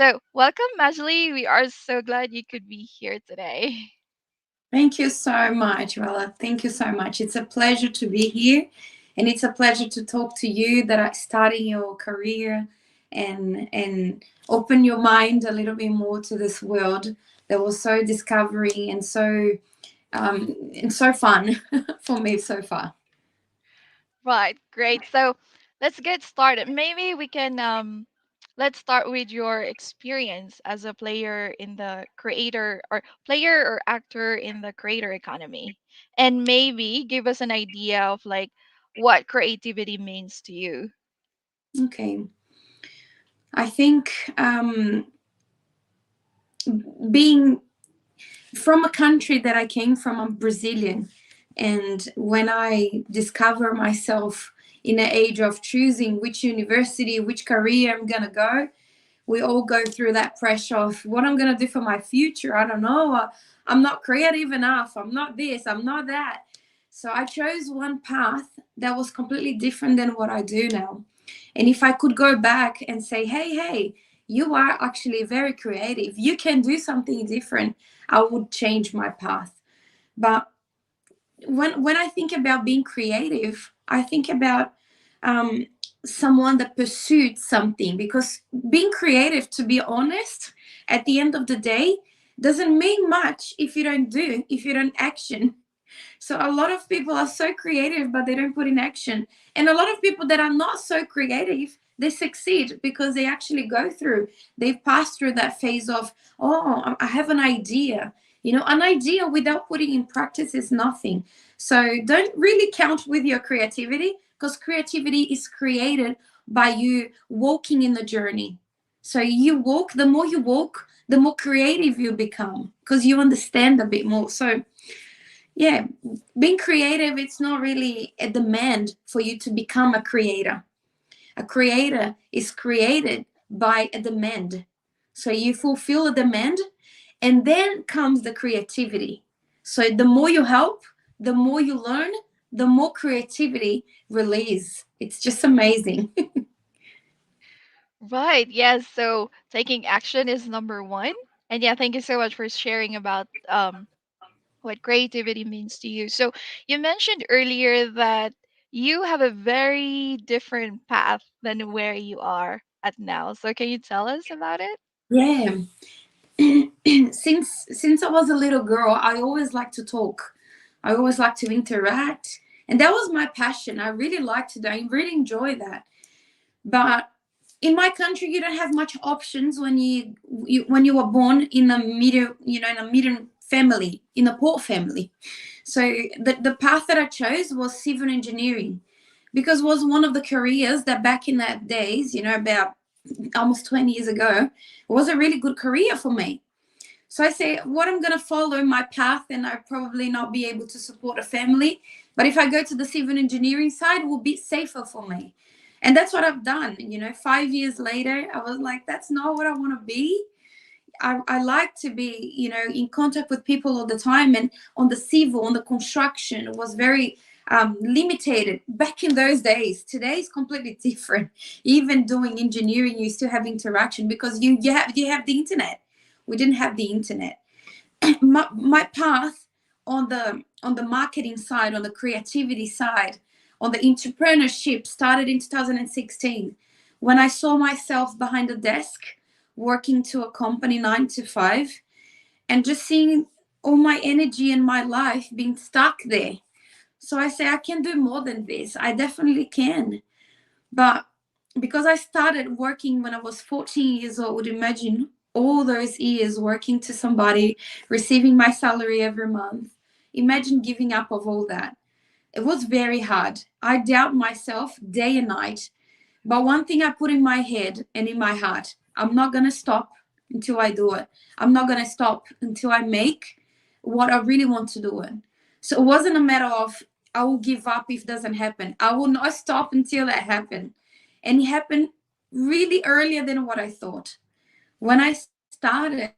So, welcome, Majilly. We are so glad you could be here today. Thank you so much, Rella. Thank you so much. It's a pleasure to be here, and it's a pleasure to talk to you that are starting your career and open your mind a little bit more to this world that was so discovering and so fun for me so far. Right, great. So, let's get started. Maybe we can let's start with your experience as a player in the creator or player or actor in the creator economy. And maybe give us an idea of like what creativity means to you. Okay, I think being from a country that I came from, I'm Brazilian. And when I discover myself in the age of choosing which university, which career I'm going to go, we all go through that pressure of what I'm going to do for my future. I don't know. I'm not creative enough. I'm not this. I'm not that. So I chose one path that was completely different than what I do now. And if I could go back and say, hey, you are actually very creative, you can do something different, I would change my path. But when I think about being creative, I think about um, someone that pursued something, because being creative, to be honest, at the end of the day, doesn't mean much if you don't action. So a lot of people are so creative, but they don't put in action. And a lot of people that are not so creative, they succeed because they actually go through, they've passed through that phase of, oh, I have an idea. You know, an idea without putting in practice is nothing. So don't really count with your creativity, because creativity is created by you walking in the journey. So you walk, the more you walk, the more creative you become because you understand a bit more. So yeah, being creative, it's not really a demand for you to become a creator. A creator is created by a demand. So you fulfill a demand, and then comes the creativity. So the more you help, the more you learn, the more creativity release. It's just amazing. Right, yes. So, taking action is number one. And yeah, thank you so much for sharing about what creativity means to you. So you mentioned earlier that you have a very different path than where you are at now. So can you tell us about it? Yeah. Since I was a little girl, I always liked to talk. I always liked to interact, and that was my passion. I really liked it. I really enjoy that. But in my country, you don't have much options when when you were born in a medium, in a medium family, in a poor family. So the path that I chose was civil engineering, because it was one of the careers that back in that days, about almost 20 years ago, was a really good career for me. So I say, what, I'm going to follow my path and I probably not be able to support a family. But if I go to the civil engineering side, it will be safer for me. And that's what I've done. 5 years later, I was like, that's not what I want to be. I like to be, in contact with people all the time. And on the civil, on the construction, it was very limited back in those days. Today is completely different. Even doing engineering, you still have interaction because you have the internet. We didn't have the internet. My path on the marketing side, on the creativity side, on the entrepreneurship started in 2016 when I saw myself behind a desk working to a company 9 to 5, and just seeing all my energy and my life being stuck there. So I say, I can do more than this. I definitely can. But because I started working when I was 14 years old, imagine all those years working to somebody, receiving my salary every month. Imagine giving up of all that. It was very hard. I doubt myself day and night. But one thing I put in my head and in my heart, I'm not going to stop until I do it. I'm not going to stop until I make what I really want to do it. So it wasn't a matter of I will give up if it doesn't happen. I will not stop until that happened. And it happened really earlier than what I thought. When I started,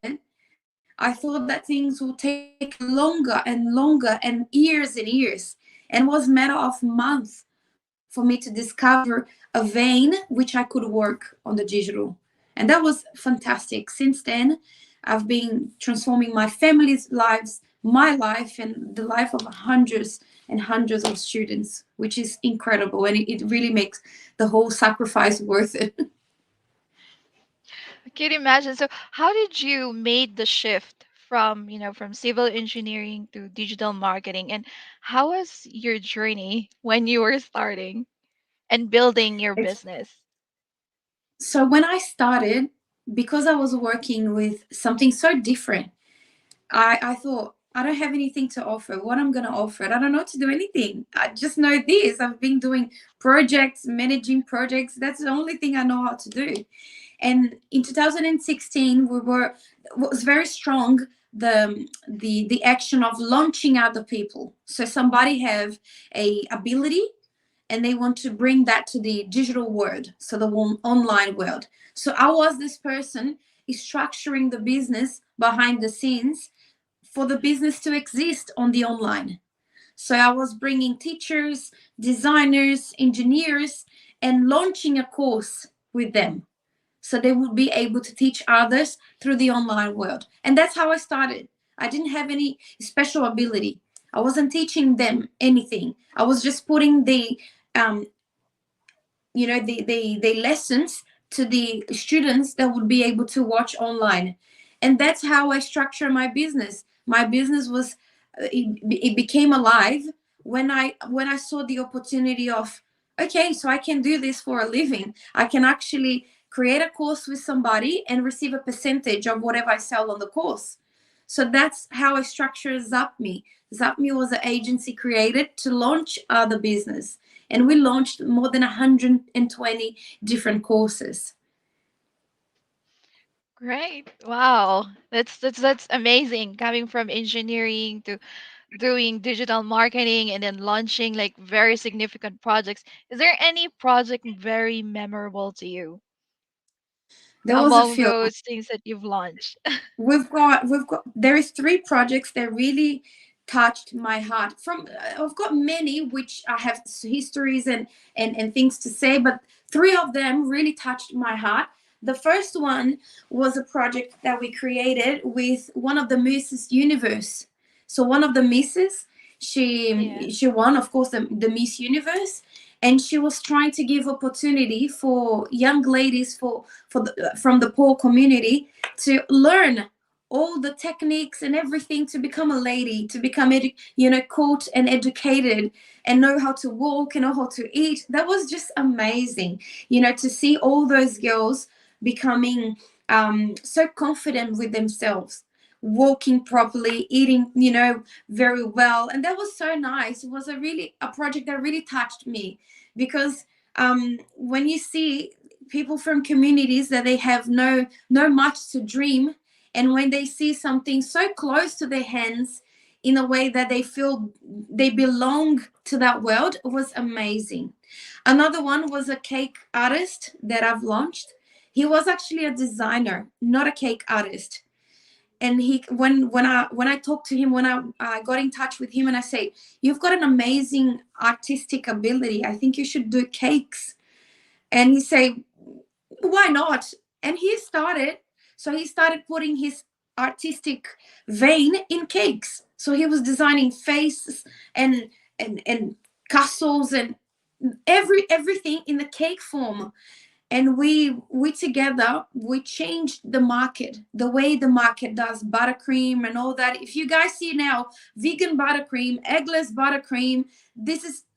I thought that things will take longer and longer and years, and it was a matter of months for me to discover a vein which I could work on the digital. And And that was fantastic. Since then, I've been transforming my family's lives, my life, and the life of hundreds and hundreds of students, which is incredible. And it really makes the whole sacrifice worth it. I can imagine. So, how did you made the shift from, from civil engineering to digital marketing, and how was your journey when you were starting and building your business? So when I started, because I was working with something so different, I thought, I don't have anything to offer. What I'm going to offer? I don't know to do anything. I just know this. I've been doing projects, managing projects. That's the only thing I know how to do. And in 2016, we were was very strong the action of launching other people. So somebody have a ability and they want to bring that to the digital world, so the online world. So I was this person structuring the business behind the scenes for the business to exist on the online. So I was bringing teachers, designers, engineers, and launching a course with them so they would be able to teach others through the online world. And that's how I started. I didn't have any special ability. I wasn't teaching them anything. I was just putting um, the lessons to the students that would be able to watch online. And that's how I structure my business. My business was it became alive when I saw the opportunity of, okay, so I can do this for a living. I can actually create a course with somebody and receive a percentage of whatever I sell on the course. So that's how I structure Zapme. Zapme was an agency created to launch the business, and we launched more than 120 different courses. Great. Wow. That's amazing. Coming from engineering to doing digital marketing and then launching like very significant projects. Is there any project very memorable to you There was a among few. those things that you've launched? We've got there is three projects that really touched my heart. From I've got many which I have histories and things to say, but three of them really touched my heart. The first one was a project that we created with one of the Misses Universe. So one of the Misses, Yeah. she won, of course, the Miss Universe, and she was trying to give opportunity for young ladies from the poor community to learn all the techniques and everything to become a lady, to become coached and educated, and know how to walk and know how to eat. That was just amazing, to see all those girls becoming so confident with themselves, walking properly, eating, very well. And that was so nice. It was a project that really touched me, because when you see people from communities that they have no much to dream, and when they see something so close to their hands in a way that they feel they belong to that world, it was amazing. Another one was a cake artist that I've launched. He was actually a designer, not a cake artist. And he when I talked to him, when I got in touch with him, and I say, you've got an amazing artistic ability, I think you should do cakes. And he say, why not? And he started putting his artistic vein in cakes. So he was designing faces and and castles and everything in the cake form. And we together we changed the market, the way the market does buttercream and all that. If you guys see now vegan buttercream, eggless buttercream,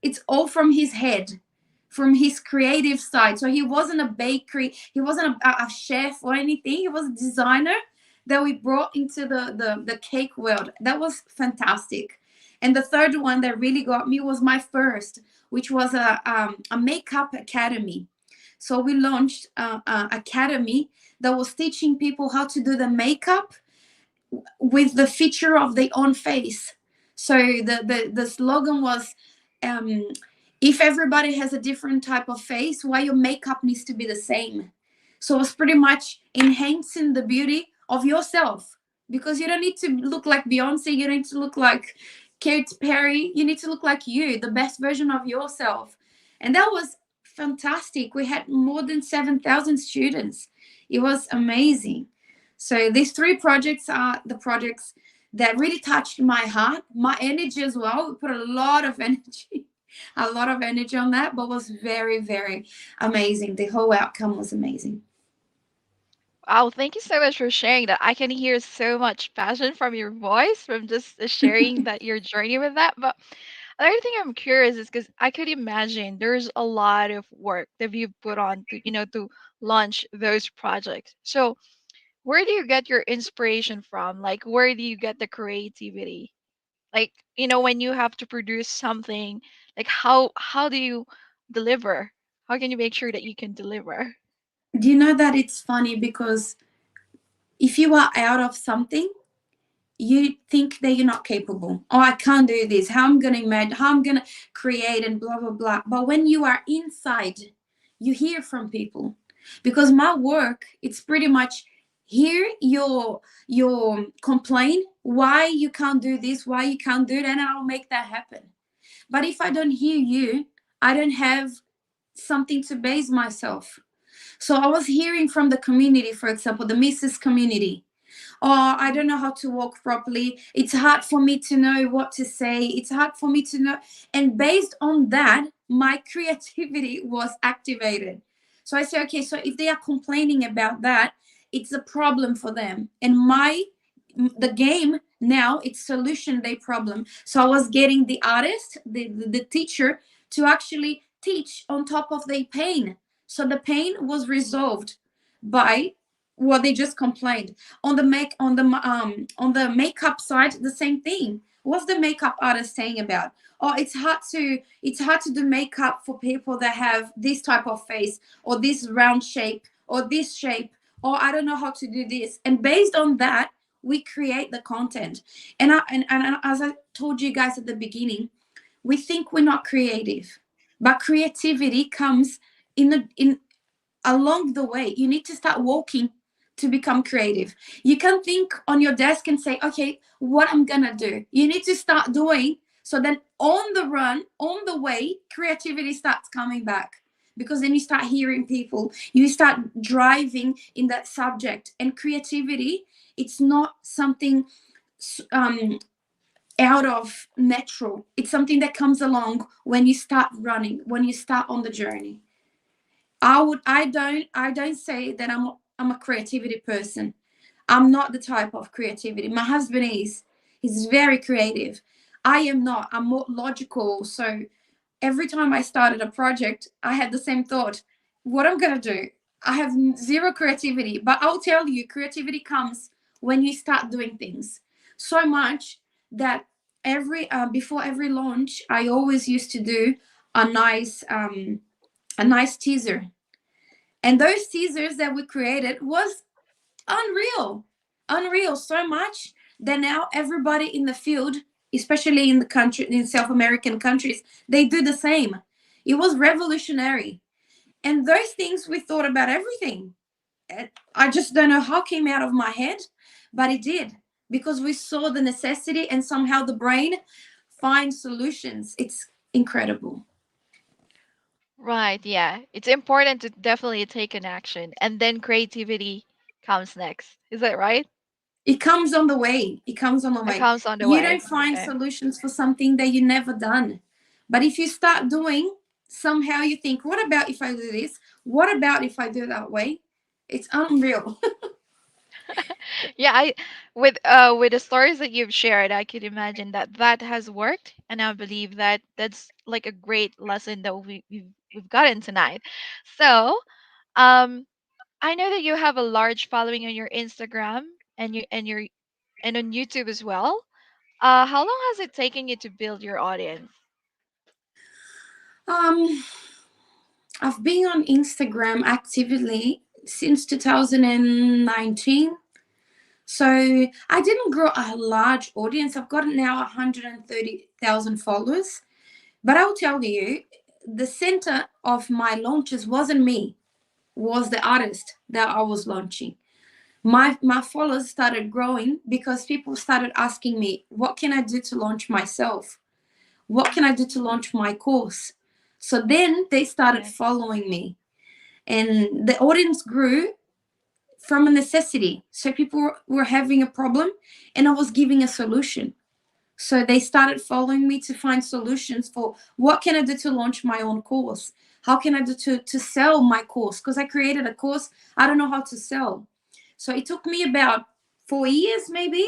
it's all from his head, from his creative side. So he wasn't a bakery, he wasn't a chef or anything. He was a designer that we brought into the cake world. That was fantastic. And the third one that really got me was my first, which was a makeup academy. So we launched an academy that was teaching people how to do the makeup with the feature of their own face. So the slogan was, um, if everybody has a different type of face, why your makeup needs to be the same. So it's pretty much enhancing the beauty of yourself, because you don't need to look like Beyonce, you don't need to look like Katy Perry, you need to look like you, the best version of yourself. And that was fantastic. We had more than 7,000 students It was amazing. So these three projects are the projects that really touched my heart, my energy as well. We put a lot of energy, a lot of energy on that, but was very, very amazing. The whole outcome was amazing. Wow, thank you so much for sharing that. I can hear so much passion from your voice from just sharing that your journey with that. But another thing I'm curious is because I could imagine there's a lot of work that you've put on to, to launch those projects. So where do you get your inspiration from? Like, where do you get the creativity? Like, when you have to produce something, like how do you deliver? How can you make sure that you can deliver? Do you know that it's funny because if you are out of something, you think that you're not capable. Oh, I can't do this. How I'm gonna imagine, how I'm gonna create and blah blah blah. But when you are inside, you hear from people. Because my work, it's pretty much hear your complaint, why you can't do this, why you can't do that, and I'll make that happen. But if I don't hear you, I don't have something to base myself. So I was hearing from the community, for example, the Mrs. community. Oh, I don't know how to walk properly. It's hard for me to know what to say. It's hard for me to know. And based on that, my creativity was activated. So I say, okay, so if they are complaining about that, it's a problem for them. And the game now, it's solution their problem. So I was getting the artist, the teacher, to actually teach on top of their pain. So the pain was resolved by what they just complained. On the makeup side, the same thing. What's the makeup artist saying about? Oh, it's hard to do makeup for people that have this type of face, or this round shape, or this shape, or I don't know how to do this. And based on that, we create the content. And as I told you guys at the beginning, we think we're not creative, but creativity comes in along the way. You need to start walking to become creative. You can think on your desk and say, okay, what I'm gonna do. You need to start doing, so then on the run, on the way, creativity starts coming back. Because then you start hearing people, you start driving in that subject. And creativity, it's not something um, out of natural. It's something that comes along when you start running, when you start on the journey. I don't say that I'm a creativity person. I'm not the type of creativity. My husband is. He's very creative. I am not. I'm more logical. So every time I started a project, I had the same thought. What I'm gonna do? I have zero creativity, but I'll tell you, creativity comes when you start doing things. So much that every before every launch, I always used to do a nice um, a nice teaser, and those teasers that we created was unreal. Unreal so much that now everybody in the field, especially in the country, in South American countries, they do the same. It was revolutionary. And those things, we thought about everything. I just don't know how it came out of my head, but it did, because we saw the necessity and somehow the brain finds solutions. It's incredible. Right, yeah. It's important to definitely take an action and then creativity comes next. Is that right? It comes on the way. It comes on the It way. comes on the You don't way. find Okay. solutions for something that you never done. But if you start doing, somehow you think, what about if I do this? What about if I do it that way? It's unreal. Yeah, I with the stories that you've shared, I could imagine that that has worked, and I believe that that's like a great lesson that we've gotten tonight. So, um, I know that you have a large following on your Instagram and on YouTube as well. How long has it taken you to build your audience? um, I've been on Instagram actively since 2019. So I didn't grow a large audience. I've got now 130,000 followers. But I'll tell you, the center of my launches wasn't me, was the artist that I was launching. My followers started growing because people started asking me, what can I do to launch myself? What can I do to launch my course? So then they started Right. following me, and the audience grew from a necessity. So people were having a problem and I was giving a solution. So they started following me to find solutions for what can I do to launch my own course? How can I do to sell my course? Because I created a course, I don't know how to sell. So it took me about 4 years maybe,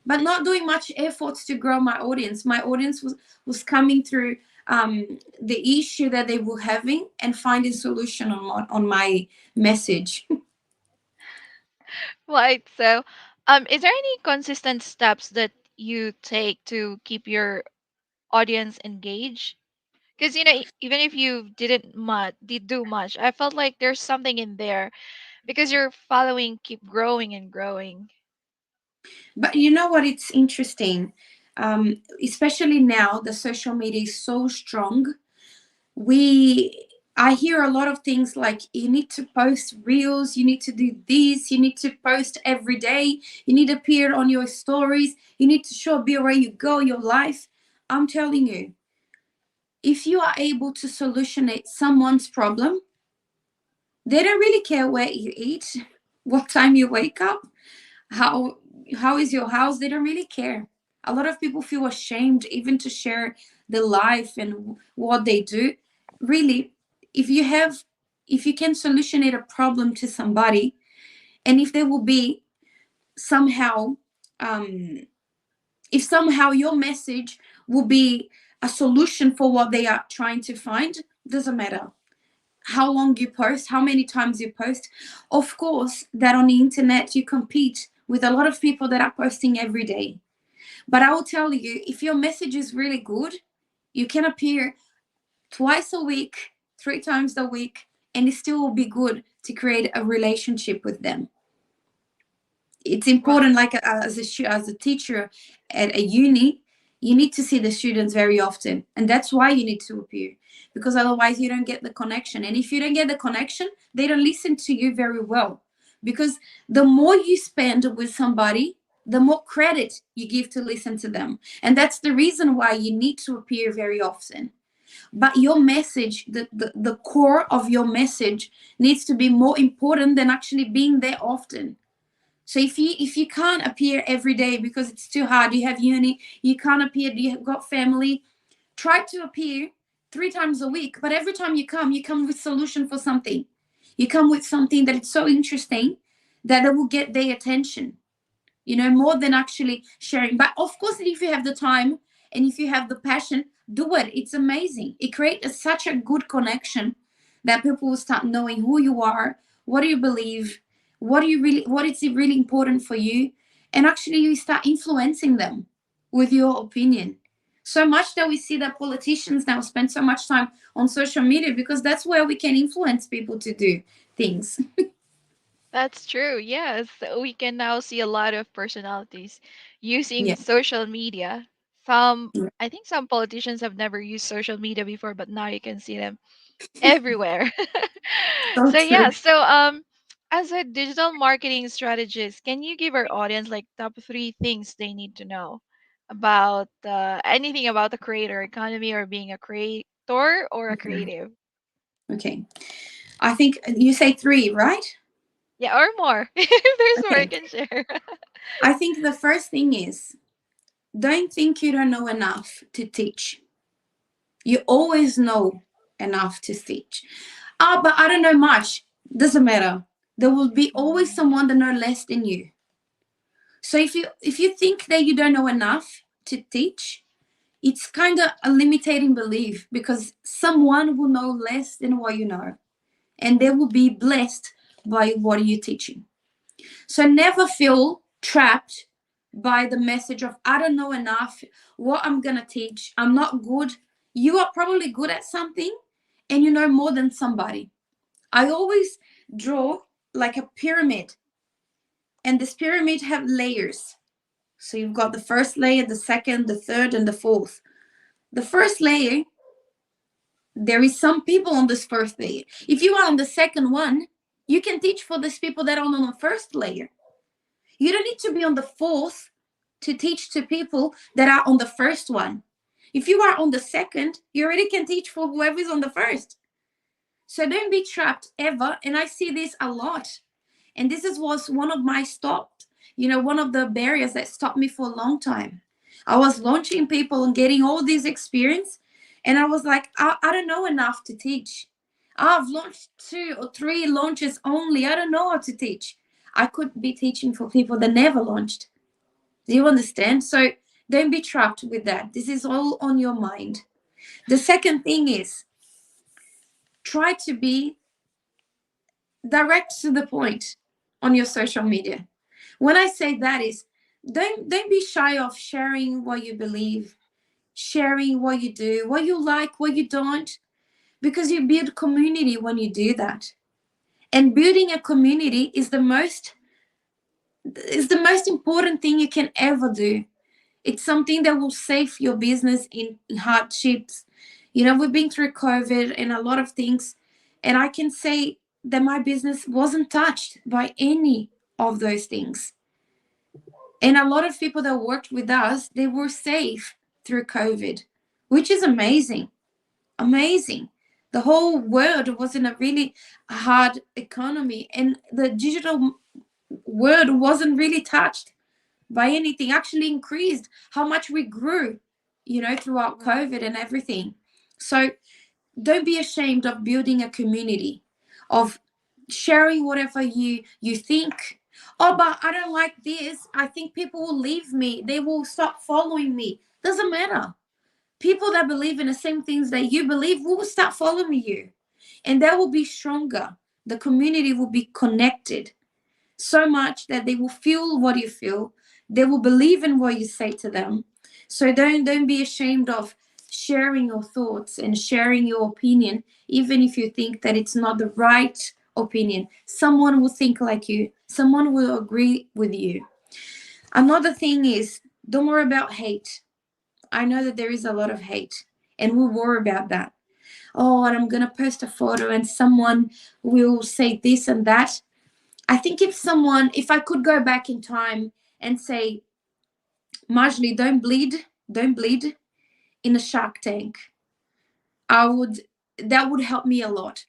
but not doing much efforts to grow my audience. My audience was coming through the issue that they were having and finding solution on my message. Right. So, is there any consistent steps that you take to keep your audience engaged? Because even if you did do much, I felt like there's something in there because your following keep growing and growing. But you know what? It's interesting, especially now the social media is so strong. We I hear a lot of things like you need to post reels, you need to do this, you need to post every day, you need to appear on your stories, you need to show be where you go, your life. I'm telling you, if you are able to solutionate someone's problem, they don't really care where you eat, what time you wake up, how how is your house. They don't really care. A lot of people feel ashamed even to share their life and what they do. Really, if you have if you can solutionate a problem to somebody, and if there will be somehow um if somehow your message will be a solution for what they are trying to find, doesn't matter how long you post, how many times you post. Of course, that on the internet you compete with a lot of people that are posting every day. But I will tell you, if your message is really good, you can appear twice a week, 3 times a week, and it still will be good to create a relationship with them. It's important, Right. like as a teacher at a uni, you need to see the students very often, and that's why you need to appear, because otherwise you don't get the connection, and if you don't get the connection, they don't listen to you very well, because the more you spend with somebody, the more credit you give to listen to them, and that's the reason why you need to appear very often. But your message, the core of your message needs to be more important than actually being there often. So if you can't appear every day because it's too hard, you have uni, you can't appear, you have got family, try to appear 3 times a week. But every time you come with solution for something. You come with something that is so interesting that it will get their attention, more than actually sharing. But of course, if you have the time and if you have the passion, do it. It's amazing. It creates such a good connection that people will start knowing who you are, what do you believe, what is really important for you, and actually you start influencing them with your opinion. So much that we see that politicians now spend so much time on social media because that's where we can influence people to do things. That's true. Yes, we can now see a lot of personalities using Yeah, social media. I think some politicians have never used social media before, but now you can see them everywhere. so So true. yeah, as a digital marketing strategist, can you give our audience like top three things they need to know about anything about the creator economy or being a creator or a Mhm. creative? Okay. I think you say three, right? Yeah, or more. If there's more, I Okay. can share. I think the first thing is don't think you don't know enough to teach. You always know enough to teach. Ah, but I don't know much. Doesn't matter. There will be always Mhm. someone that know less than you. So if you think that you don't know enough to teach, it's kind of a limiting belief because someone will know less than what you know, and they will be blessed by what you're teaching. So never feel trapped by the message of I don't know enough, what I'm gonna teach, I'm not good. You are probably good at something and you know more than somebody. I always draw like a pyramid, and this pyramid have layers. So you've got the first layer, the second, the third, and the fourth. The first layer, there is some people on this first layer. If you are on the second one, you can teach for these people that are on the first layer. You don't need to be on the fourth to teach to people that are on the first one. If you are on the second, you already can teach for whoever's on the first. So don't be trapped ever. And I see this a lot. And this is was one of my stopped, one of the barriers that stopped me for a long time. I was launching people and getting all this experience, and I was like, I don't know enough to teach. I've launched 2 or 3 launches only. I don't know how to teach. I could be teaching for people that never launched. Do you understand? So don't be trapped with that. This is all on your mind. The second thing is try to be direct to the point on your social media. When I say that is, don't be shy of sharing what you believe, sharing what you do, what you like, what you don't, because you build community when you do that. And building a community is the most important thing you can ever do. It's something that will save your business in hardships. We've been through COVID and a lot of things, and I can say that my business wasn't touched by any of those things. And a lot of people that worked with us, they were safe through COVID, which is amazing. Amazing. The whole world was in a really hard economy, and the digital world wasn't really touched by anything, actually increased how much we grew, throughout Right. COVID and everything. So don't be ashamed of building a community, of sharing whatever you think. Oh, but I don't like this. I think people will leave me. They will stop following me. Doesn't matter. People that believe in the same things that you believe will start following you. And that will be stronger. The community will be connected so much that they will feel what you feel. They will believe in what you say to them. So don't be ashamed of sharing your thoughts and sharing your opinion, even if you think that it's not the right opinion. Someone will think like you. Someone will agree with you. Another thing is, don't worry about hate. I know that there is a lot of hate, and we worry about that. Oh, and I'm gonna post a photo and someone will say this and that. I think if I could go back in time and say, Majli, don't bleed in a shark tank, I would, that would help me a lot.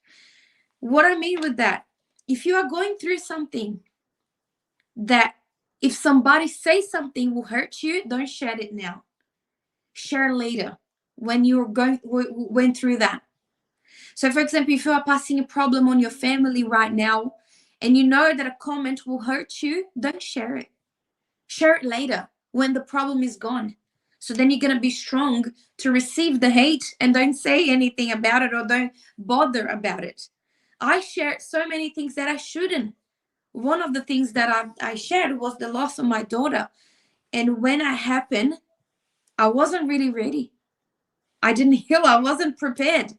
What I mean with that, if you are going through something that if somebody says something will hurt you, don't share it now. Share later when you're went through that. So, for example, if you are passing a problem on your family right now and you know that a comment will hurt you, don't share it. Share it later when the problem is gone. So then you're going to be strong to receive the hate and don't say anything about it or don't bother about it. I shared so many things that I shouldn't. One of the things that I shared was the loss of my daughter. And when it happened, I wasn't really ready. I didn't heal. I wasn't prepared.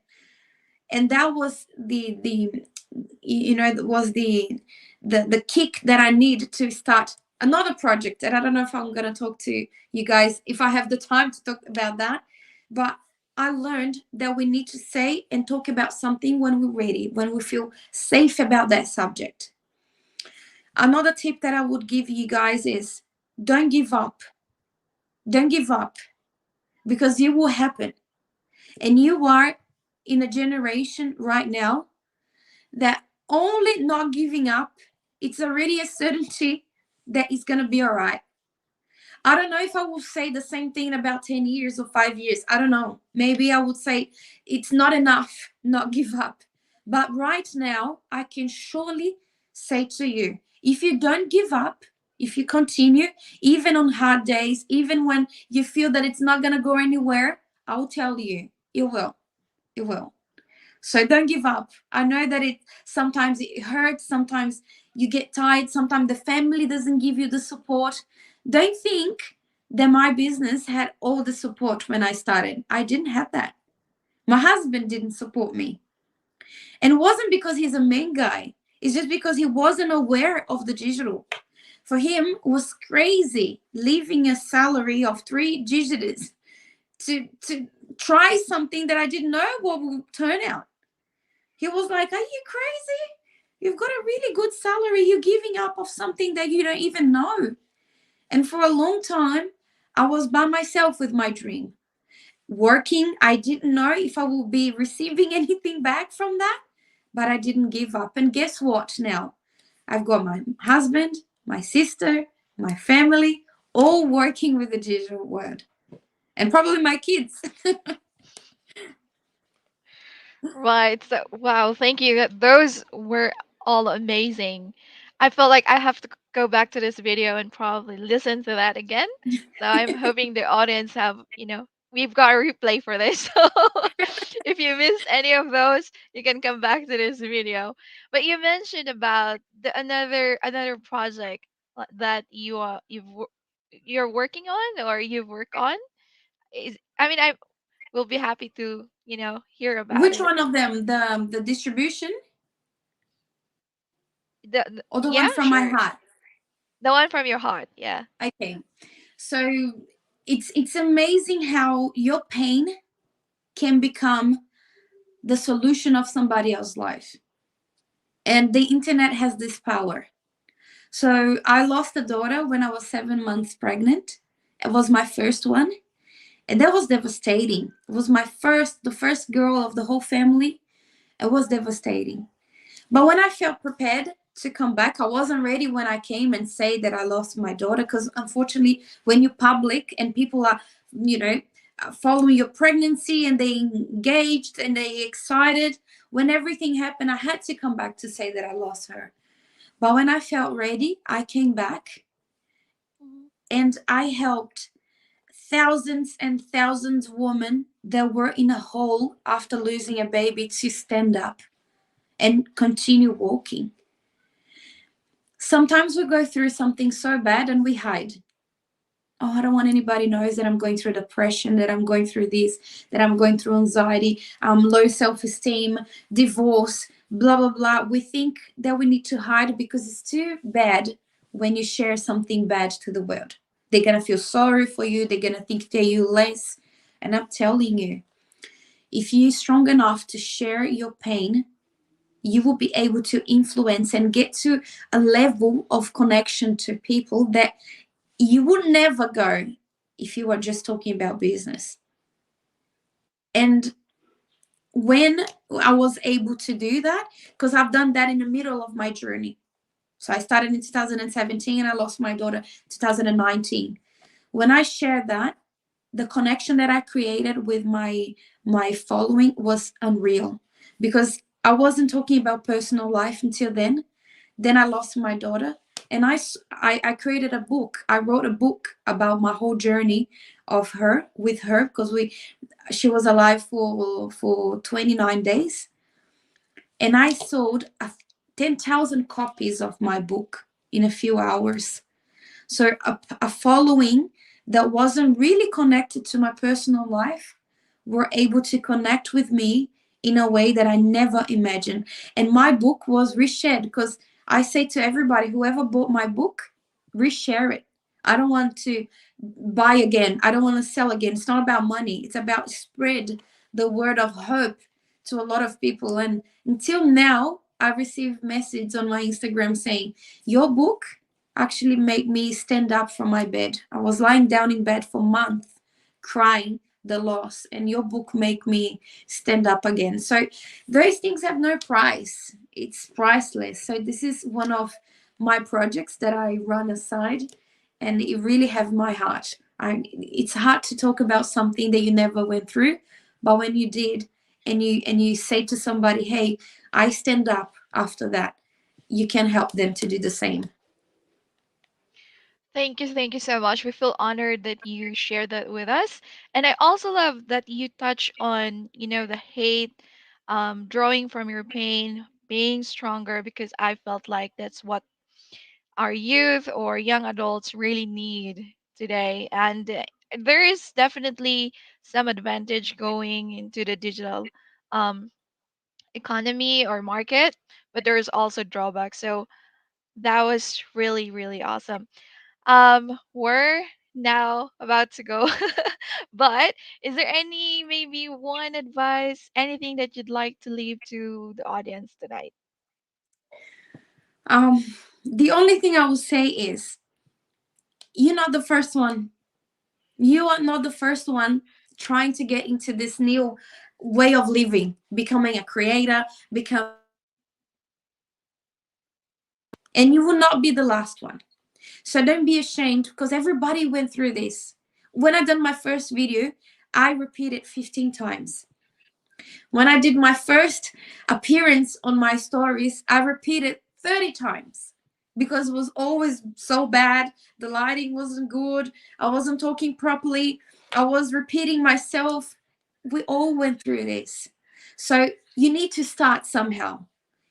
And that was was the kick that I need to start another project. And I don't know if I'm going to talk to you guys if I have the time to talk about that, but I learned that we need to say and talk about something when we're ready, when we feel safe about that subject. Another tip that I would give you guys is don't give up. Don't give up, because it will happen. And you are in a generation right now that only not giving up, it's already a certainty that it's going to be all right. I don't know if I will say the same thing in about 10 years or 5 years. I don't know. Maybe I would say it's not enough, not give up. But right now, I can surely say to you, if you don't give up, if you continue, even on hard days, even when you feel that it's not going to go anywhere, I'll tell you, it will. It will. So don't give up. I know that it sometimes it hurts, sometimes you get tired, sometimes the family doesn't give you the support. Don't think that my business had all the support when I started. I didn't have that. My husband didn't support me. And it wasn't because he's a main guy. It's just because he wasn't aware of the digital. For him, it was crazy leaving a salary of 3 digits to try something that I didn't know what would turn out. He was like, are you crazy? You've got a really good salary. You're giving up of something that you don't even know. And for a long time, I was by myself with my dream. Working, I didn't know if I will be receiving anything back from that, but I didn't give up. And guess what now? I've got my husband, my sister, my family, all working with the digital world, and probably my kids. Right. So, wow, thank you. Those were all amazing. I felt like I have to go back to this video and probably listen to that again. So I'm hoping the audience have, we've got a replay for this. So if you missed any of those, you can come back to this video. But you mentioned about another project that you're working on or you've worked on. I will be happy to, hear about Which it. one of them? The distribution or the Yeah, one from my sure. heart? The one from your heart. Yeah. Okay. So it's amazing how your pain can become the solution of somebody else's life. And the internet has this power. So I lost a daughter when I was 7 months pregnant. It was my first one. And that was devastating. It was the first girl of the whole family. It was devastating. But when I felt prepared to come back, I wasn't ready when I came and say that I lost my daughter. Because unfortunately, when you're public and people are, you know, following your pregnancy and they engaged and they excited, when everything happened, I had to come back to say that I lost her. But when I felt ready, I came back Mhm. and I helped thousands and thousands of women that were in a hole after losing a baby to stand up and continue walking. Sometimes we go through something so bad and we hide. Oh, I don't want anybody knows that I'm going through depression, that I'm going through this, that I'm going through anxiety, low self-esteem, divorce, blah blah blah. We think that we need to hide because it's too bad when you share something bad to the world. They're gonna feel sorry for you, they're gonna think they're you less. And I'm telling you, if you're strong enough to share your pain, you will be able to influence and get to a level of connection to people that you would never go if you were just talking about business. And when I was able to do that, because I've done that in the middle of my journey. So I started in 2017 and I lost my daughter 2019. When I shared that, the connection that I created with my following was unreal because I wasn't talking about personal life until then. Then I lost my daughter, and I created a book. I wrote a book about my whole journey of her with her because she was alive for 29 days, and I sold 10,000 copies of my book in a few hours. So a following that wasn't really connected to my personal life were able to connect with me in a way that I never imagined. And my book was reshared because I say to everybody, whoever bought my book, reshare it. I don't want to buy again. I don't want to sell again. It's not about money. It's about spread the word of hope to a lot of people. And until now, I received messages on my Instagram saying, your book actually made me stand up from my bed. I was lying down in bed for months crying the loss, and your book made me stand up again. So those things have no price. It's priceless. So this is one of my projects that I run aside, and it really have my heart. It's hard to talk about something that you never went through, but when you did, and you say to somebody, "Hey, I stand up," after that, you can help them to do the same. Thank you so much. We feel honored that you shared that with us. And I also love that you touch on, the hate, drawing from your pain, being stronger, because I felt like that's what our youth or young adults really need today. And there is definitely some advantage going into the digital um, economy or market, but there's also drawbacks. So that was really, really awesome. We're now about to go, but is there any maybe one advice, anything that you'd like to leave to the audience tonight? Um, the only thing I will say is, you're not the first one. You are not the first one trying to get into this new way of living, becoming a creator, becoming and you will not be the last one. So don't be ashamed because everybody went through this. When I done my first video, I repeated 15 times. When I did my first appearance on my stories, I repeated 30 times because it was always so bad. The lighting wasn't good. I wasn't talking properly. I was repeating myself. We all went through this. So you need to start somehow.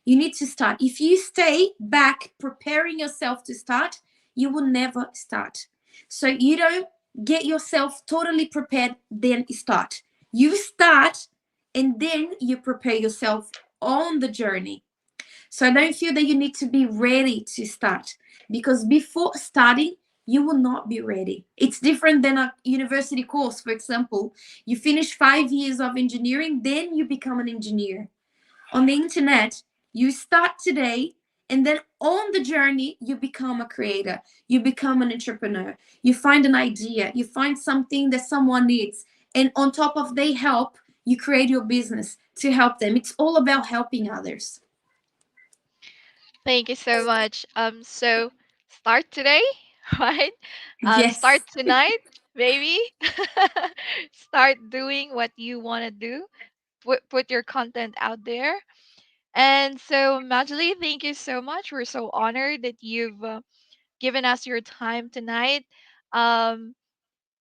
You need to start. If you stay back preparing yourself to start, you will never start. So you don't get yourself totally prepared, then start. You start and then you prepare yourself on the journey. So I don't feel that you need to be ready to start because before starting, you will not be ready. It's different than a university course, for example. You finish 5 years of engineering, then you become an engineer. On the internet, you start today, and then on the journey, you become a creator, you become an entrepreneur, you find an idea, you find something that someone needs, and on top of they help, you create your business to help them. It's all about helping others. Thank you so much. So start today, right? Yes. Start tonight, maybe. Start doing what you want to do. Put your content out there. And so, Majali, thank you so much. We're so honored that you've given us your time tonight. Um,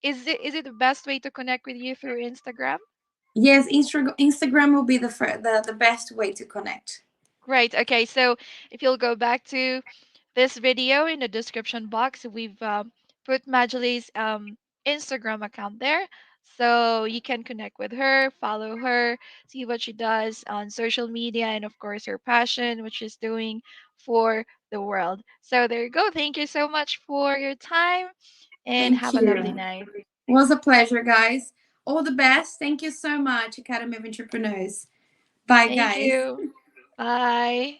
is it the best way to connect with you through Instagram? Yes, Instagram will be the best way to connect. Great. Okay, so if you'll go back to this video in the description box, we've put Majali's Instagram account there. So you can connect with her, follow her, see what she does on social media, and of course, her passion, what she's doing for the world. So there you go. Thank you so much for your time and Thank have a you. lovely night. It was a pleasure, guys. All the best. Thank you so much, Academy of Entrepreneurs. Bye, Thank guys. you. Bye.